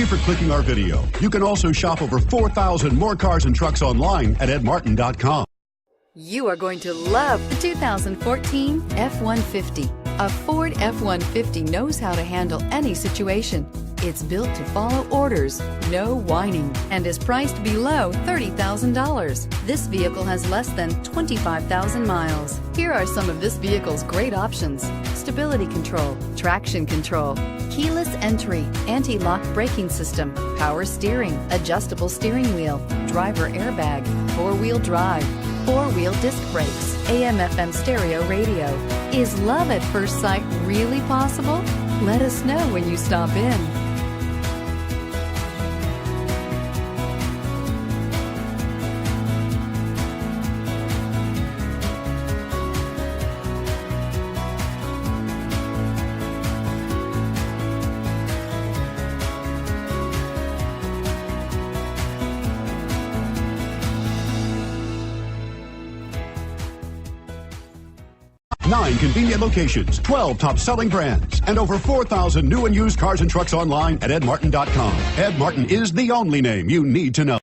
you for clicking our video. You can also shop over 4,000 more cars and trucks online at edmartin.com. You are going to love the 2014 F-150. A Ford F-150 knows how to handle any situation. It's built to follow orders, no whining, and is priced below $30,000. This vehicle has less than 25,000 miles. Here are some of this vehicle's great options: stability control, traction control, keyless entry, anti-lock braking system, power steering, adjustable steering wheel, driver airbag, four-wheel drive, four-wheel disc brakes, AM/FM stereo radio. Is love at first sight really possible? Let us know when you stop in. Nine convenient locations, 12 top-selling brands, and over 4,000 new and used cars and trucks online at edmartin.com. Ed Martin is the only name you need to know.